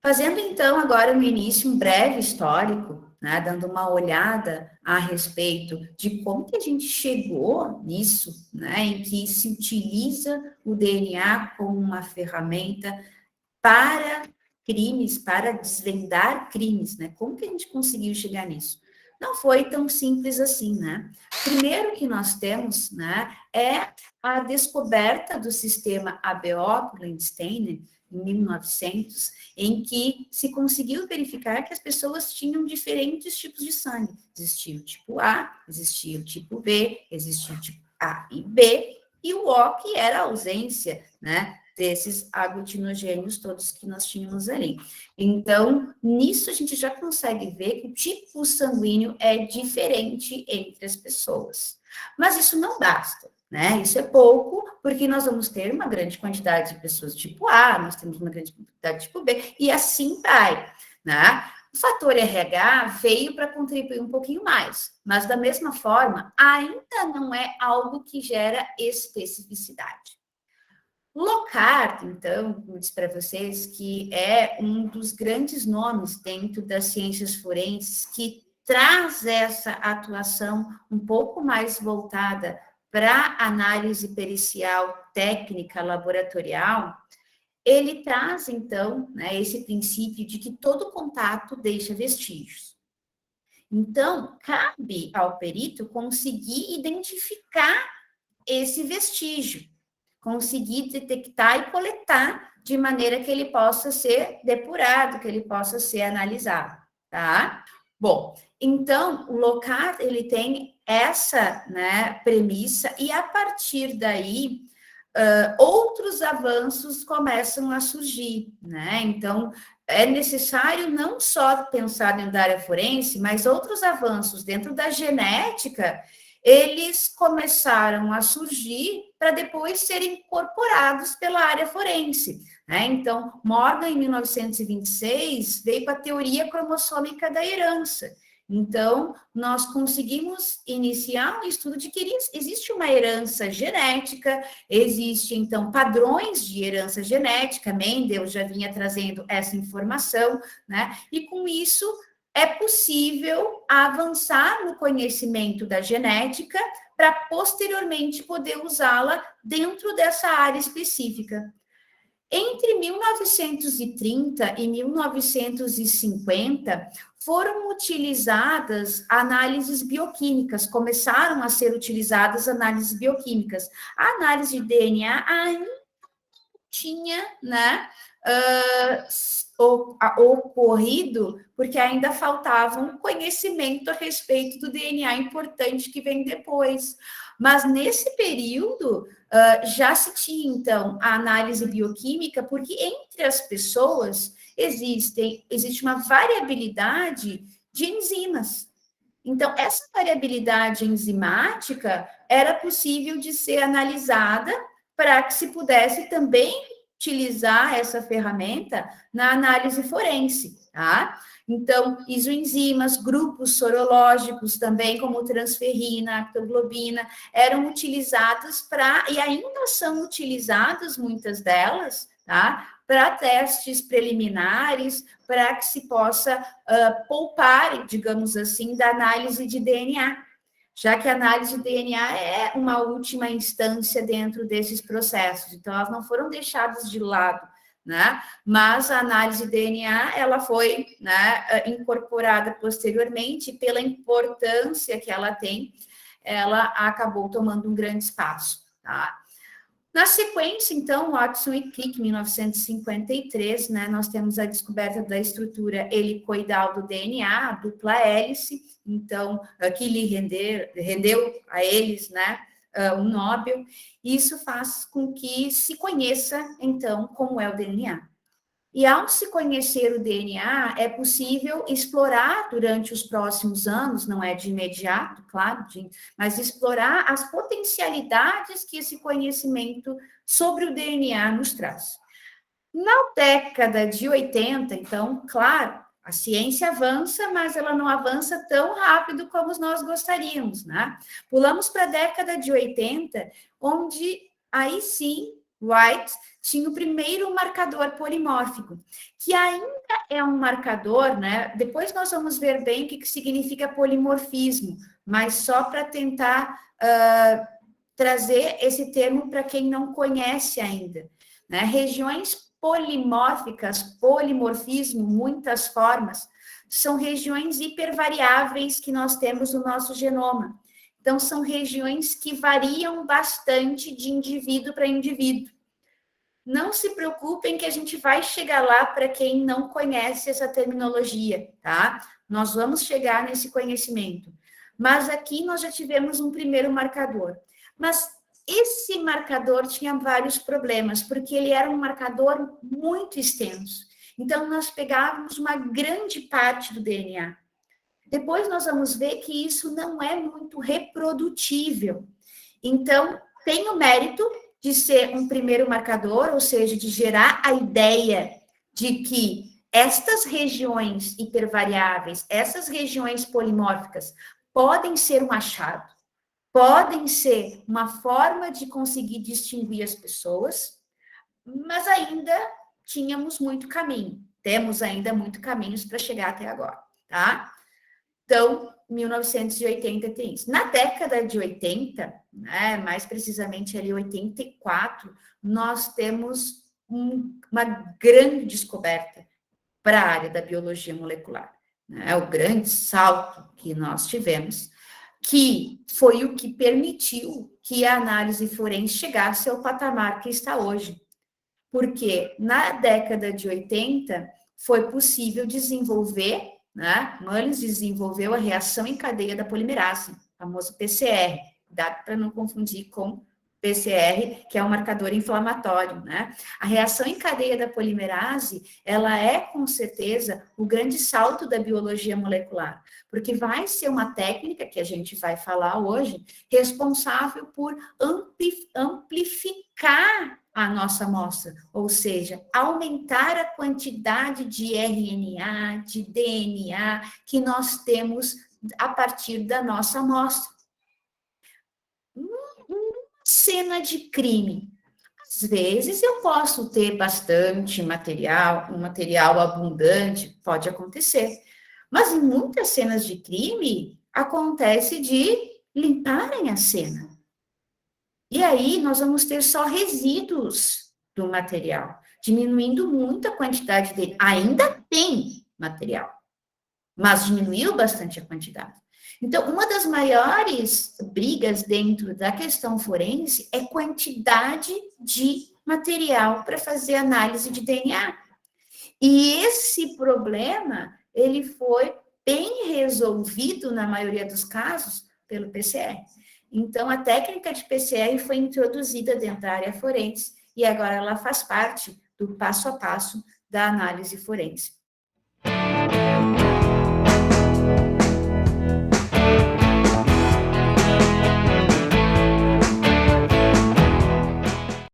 Fazendo, então, agora no início um breve histórico, né, dando uma olhada a respeito de como que a gente chegou nisso, né, em que se utiliza o DNA como uma ferramenta para crimes, para desvendar crimes, né? Como que a gente conseguiu chegar nisso? Não foi tão simples assim, né? Primeiro que nós temos, né, é a descoberta do sistema ABO por Landsteiner, em 1900, em que se conseguiu verificar que as pessoas tinham diferentes tipos de sangue. Existia o tipo A, existia o tipo B, existia o tipo A e B, e o O, que era a ausência, né, desses aglutinogênios todos que nós tínhamos ali. Então, nisso a gente já consegue ver que o tipo sanguíneo é diferente entre as pessoas. Mas isso não basta, né? Isso é pouco, porque nós vamos ter uma grande quantidade de pessoas tipo A, nós temos uma grande quantidade tipo B, e assim vai, né? O fator RH veio para contribuir um pouquinho mais, mas da mesma forma, ainda não é algo que gera especificidade. Lockhart, então, como disse para vocês, que é um dos grandes nomes dentro das ciências forenses, que traz essa atuação um pouco mais voltada para análise pericial, técnica, laboratorial, ele traz, então, né, esse princípio de que todo contato deixa vestígios. Então, cabe ao perito conseguir identificar esse vestígio, conseguir detectar e coletar de maneira que ele possa ser depurado, que ele possa ser analisado, tá? Bom, então, o Lockhart, ele tem essa, né, premissa, e a partir daí, outros avanços começam a surgir, né? Então, é necessário não só pensar dentro da área forense, mas outros avanços dentro da genética, eles começaram a surgir para depois serem incorporados pela área forense, né? Então, Morgan, em 1926, veio com a teoria cromossômica da herança. Então, nós conseguimos iniciar um estudo de que existe uma herança genética, existe, então, padrões de herança genética, Mendel já vinha trazendo essa informação, né? E com isso é possível avançar no conhecimento da genética para posteriormente poder usá-la dentro dessa área específica. Entre 1930 e 1950, foram utilizadas análises bioquímicas, começaram a ser utilizadas análises bioquímicas. A análise de DNA ainda tinha, né, ocorrido, porque ainda faltava um conhecimento a respeito do DNA importante que vem depois. Mas nesse período, já se tinha, então, a análise bioquímica, porque entre as pessoas existe uma variabilidade de enzimas. Então, essa variabilidade enzimática era possível de ser analisada para que se pudesse também utilizar essa ferramenta na análise forense, tá? Então, isoenzimas, grupos sorológicos também, como transferrina, actoglobina, eram utilizadas e ainda são utilizadas, muitas delas, tá? Para testes preliminares, para que se possa poupar, digamos assim, da análise de DNA, já que a análise de DNA é uma última instância dentro desses processos. Então, elas não foram deixadas de lado, né? Mas a análise de DNA, ela foi, né, incorporada posteriormente, pela importância que ela tem, ela acabou tomando um grande espaço, tá? Na sequência, então, Watson e Crick, 1953, né, nós temos a descoberta da estrutura helicoidal do DNA, a dupla hélice, então, que lhe rendeu a eles, né, um Nobel. Isso faz com que se conheça, então, como é o DNA. E ao se conhecer o DNA, é possível explorar durante os próximos anos, não é de imediato, claro, mas explorar as potencialidades que esse conhecimento sobre o DNA nos traz. Na década de 80, então, claro, a ciência avança, mas ela não avança tão rápido como nós gostaríamos, né? Pulamos para a década de 80, onde aí sim White tinha o primeiro marcador polimórfico, que ainda é um marcador, né? Depois nós vamos ver bem o que significa polimorfismo, mas só para tentar trazer esse termo para quem não conhece ainda, né? Regiões polimórficas, polimorfismo, muitas formas, são regiões hipervariáveis que nós temos no nosso genoma. Então, são regiões que variam bastante de indivíduo para indivíduo. Não se preocupem que a gente vai chegar lá para quem não conhece essa terminologia, tá? Nós vamos chegar nesse conhecimento. Mas aqui nós já tivemos um primeiro marcador. Mas esse marcador tinha vários problemas, porque ele era um marcador muito extenso. Então, nós pegávamos uma grande parte do DNA. Depois nós vamos ver que isso não é muito reprodutível. Então, tem o mérito de ser um primeiro marcador, ou seja, de gerar a ideia de que estas regiões hipervariáveis, essas regiões polimórficas, podem ser um achado, podem ser uma forma de conseguir distinguir as pessoas, mas ainda tínhamos muito caminho, temos ainda muito caminhos para chegar até agora, tá? Então, 1980 tem isso. Na década de 80, né, mais precisamente ali 84, nós temos uma grande descoberta para a área da biologia molecular. Né, o grande salto que nós tivemos, que foi o que permitiu que a análise forense chegasse ao patamar que está hoje. Porque na década de 80 foi possível desenvolver, né? Mullins desenvolveu a reação em cadeia da polimerase, famoso PCR, dá para não confundir com PCR, que é um marcador inflamatório, né? A reação em cadeia da polimerase, ela é com certeza o grande salto da biologia molecular, porque vai ser uma técnica que a gente vai falar hoje, responsável por amplificar a nossa amostra, ou seja, aumentar a quantidade de RNA, de DNA que nós temos a partir da nossa amostra. Cena de crime. Às vezes eu posso ter bastante material, um material abundante, pode acontecer. Mas em muitas cenas de crime, acontece de limparem a cena. E aí nós vamos ter só resíduos do material, diminuindo muito a quantidade dele. Ainda tem material, mas diminuiu bastante a quantidade. Então, uma das maiores brigas dentro da questão forense é quantidade de material para fazer análise de DNA. E esse problema, ele foi bem resolvido, na maioria dos casos, pelo PCR. Então, a técnica de PCR foi introduzida dentro da área forense e agora ela faz parte do passo a passo da análise forense.